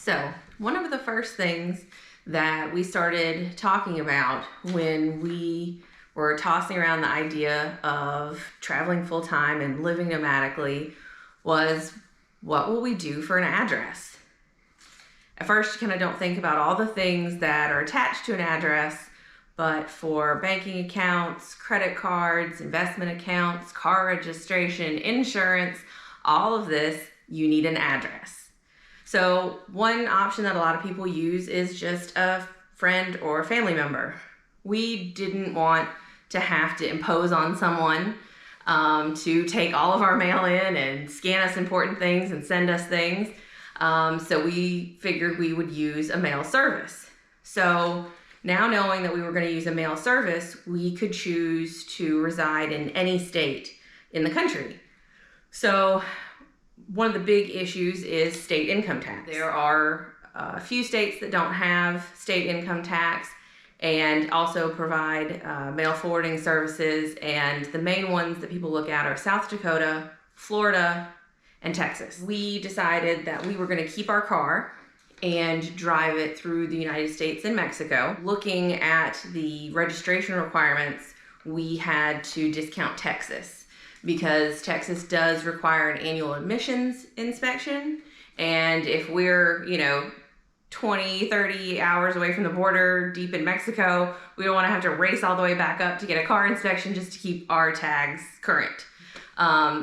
So one of the first things that we started talking about when we were tossing around the idea of traveling full-time and living nomadically was, what will we do for an address? At first, you kind of don't think about all the things that are attached to an address, but for banking accounts, credit cards, investment accounts, car registration, insurance, all of this, you need an address. So one option that a lot of people use is just a friend or family member. We didn't want to have to impose on someone to take all of our mail in and scan us important things and send us things. So we figured we would use a mail service. So now knowing that we were going to use a mail service, we could choose to reside in any state in the country. So one of the big issues is state income tax. There are a few states that don't have state income tax and also provide mail forwarding services, and the main ones that people look at are South Dakota, Florida, and Texas. We decided that we were going to keep our car and drive it through the United States and Mexico. Looking at the registration requirements, we had to discount Texas because Texas does require an annual admissions inspection. And if we're, 20, 30 hours away from the border deep in Mexico, we don't want to have to race all the way back up to get a car inspection just to keep our tags current.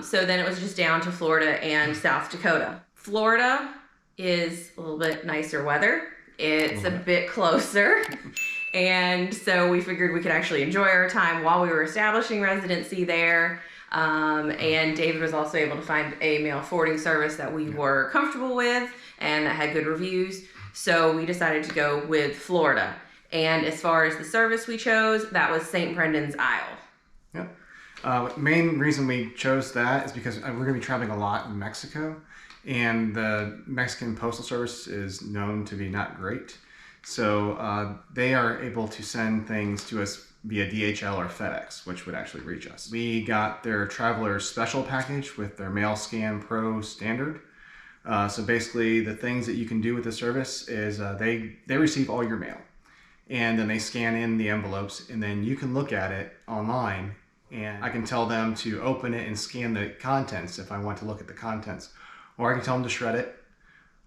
So then it was just down to Florida and South Dakota. Florida is a little bit nicer weather. It's a bit closer. And so we figured we could actually enjoy our time while we were establishing residency there. And David was also able to find a mail forwarding service that we were comfortable with and that had good reviews. So we decided to go with Florida. And as far as the service we chose, that was St. Brendan's Isle. Yep. Main reason we chose that is because we're going to be traveling a lot in Mexico, and the Mexican Postal Service is known to be not great. So they are able to send things to us via DHL or FedEx, which would actually reach us. We got their Traveler's Special package with their Mail Scan Pro Standard. So basically the things that you can do with the service is they receive all your mail, and then they scan in the envelopes, and then you can look at it online, and I can tell them to open it and scan the contents if I want to look at the contents, or I can tell them to shred it,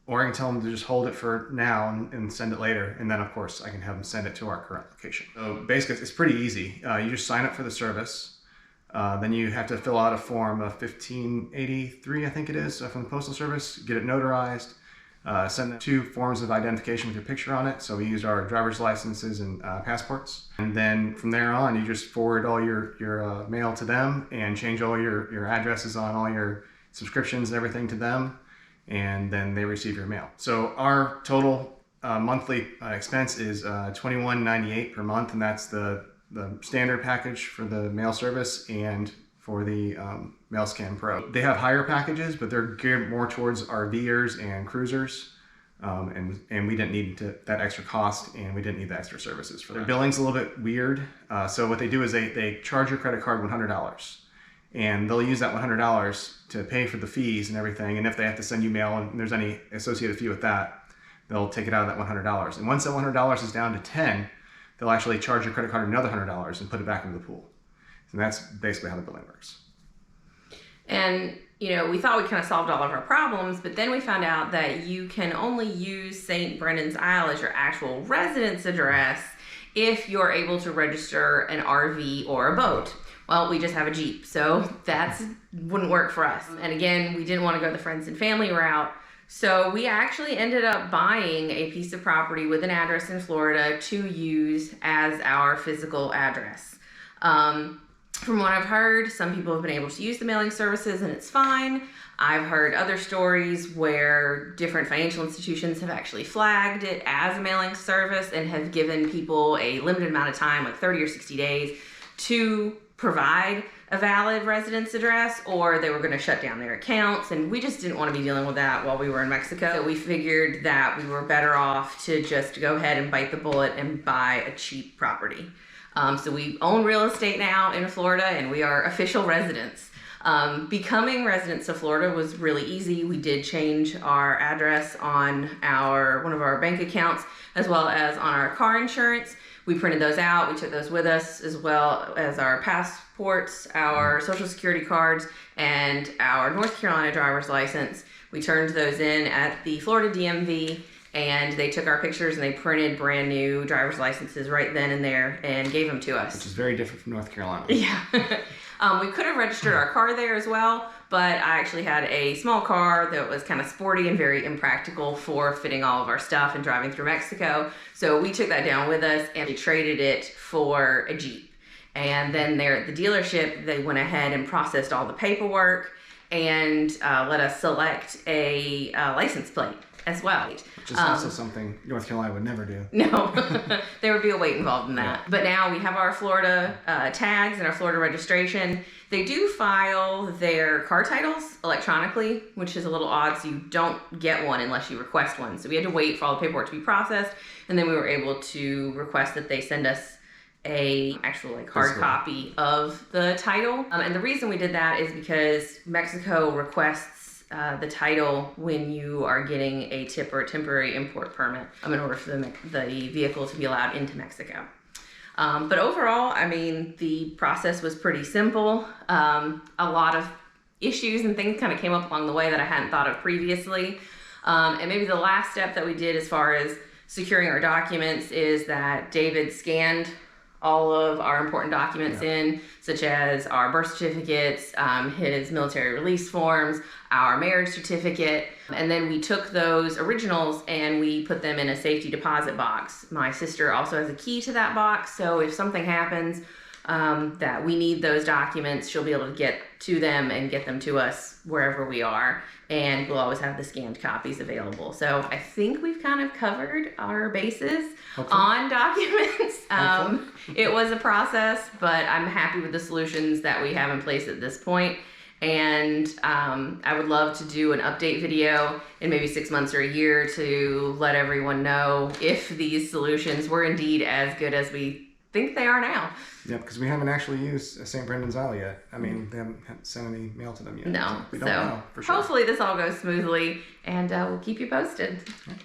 or I can tell them to just hold it for now and send it later. And then of course I can have them send it to our current location. So basically it's pretty easy. You just sign up for the service. Then you have to fill out a form of 1583, I think it is, from the Postal Service, get it notarized, send 2 forms of identification with your picture on it. So we used our driver's licenses and passports. And then from there on, you just forward all your mail to them and change all your addresses on all your subscriptions and everything to them. And then they receive your mail. So our total monthly expense is $21.98 per month, and that's the standard package for the mail service and for the Mail Scan Pro. They have higher packages, but they're geared more towards RVers and cruisers, and we didn't need that extra cost, and we didn't need the extra services for that. Their billing's a little bit weird. So what they do is they charge your credit card $100, and they'll use that $100 to pay for the fees and everything. And if they have to send you mail and there's any associated fee with that, they'll take it out of that $100. And once that $100 is down to 10, they'll actually charge your credit card another $100 and put it back into the pool. And that's basically how the billing works. And, we thought we kind of solved all of our problems, but then we found out that you can only use St. Brendan's Isle as your actual residence address if you're able to register an RV or a boat. Well, we just have a Jeep, so that wouldn't work for us. And again, we didn't want to go the friends and family route. So we actually ended up buying a piece of property with an address in Florida to use as our physical address. From what I've heard, some people have been able to use the mailing services and it's fine. I've heard other stories where different financial institutions have actually flagged it as a mailing service and have given people a limited amount of time, like 30 or 60 days, to provide a valid residence address, or they were going to shut down their accounts, and we just didn't want to be dealing with that while we were in Mexico. So we figured that we were better off to just go ahead and bite the bullet and buy a cheap property. So we own real estate now in Florida, and we are official residents. Becoming residents of Florida was really easy. We did change our address on one of our bank accounts, as well as on our car insurance. We printed those out. We took those with us, as well as our passports, our social security cards, and our North Carolina driver's license. We turned those in at the Florida DMV, and they took our pictures and they printed brand new driver's licenses right then and there and gave them to us. Which is very different from North Carolina. Yeah. We could have registered our car there as well, but I actually had a small car that was kind of sporty and very impractical for fitting all of our stuff and driving through Mexico. So we took that down with us and we traded it for a Jeep. And then there at the dealership, they went ahead and processed all the paperwork and let us select a license plate as well. Which is also something North Carolina would never do. No, there would be a wait involved in that. Yeah. But now we have our Florida tags and our Florida registration. They do file their car titles electronically, which is a little odd, so you don't get one unless you request one. So we had to wait for all the paperwork to be processed, and then we were able to request that they send us a actual hard copy of the title. And the reason we did that is because Mexico requests the title when you are getting a tip or a temporary import permit in order for the vehicle to be allowed into Mexico. But overall, I mean, the process was pretty simple. A lot of issues and things kind of came up along the way that I hadn't thought of previously. And maybe the last step that we did as far as securing our documents is that David scanned all of our important documents in, such as our birth certificates, his military release forms, our marriage certificate, and then we took those originals and we put them in a safety deposit box. My sister also has a key to that box, so if something happens that we need those documents, she'll be able to get to them and get them to us wherever we are, and we'll always have the scanned copies available. So I think we've kind of covered our bases on documents. It was a process, but I'm happy with the solutions that we have in place at this point. And I would love to do an update video in maybe 6 months or a year to let everyone know if these solutions were indeed as good as we think they are now. Yeah, because we haven't actually used St. Brendan's Isle yet. I mean, they haven't sent any mail to them yet. No. So we don't know for sure. Hopefully this all goes smoothly, and we'll keep you posted. Okay.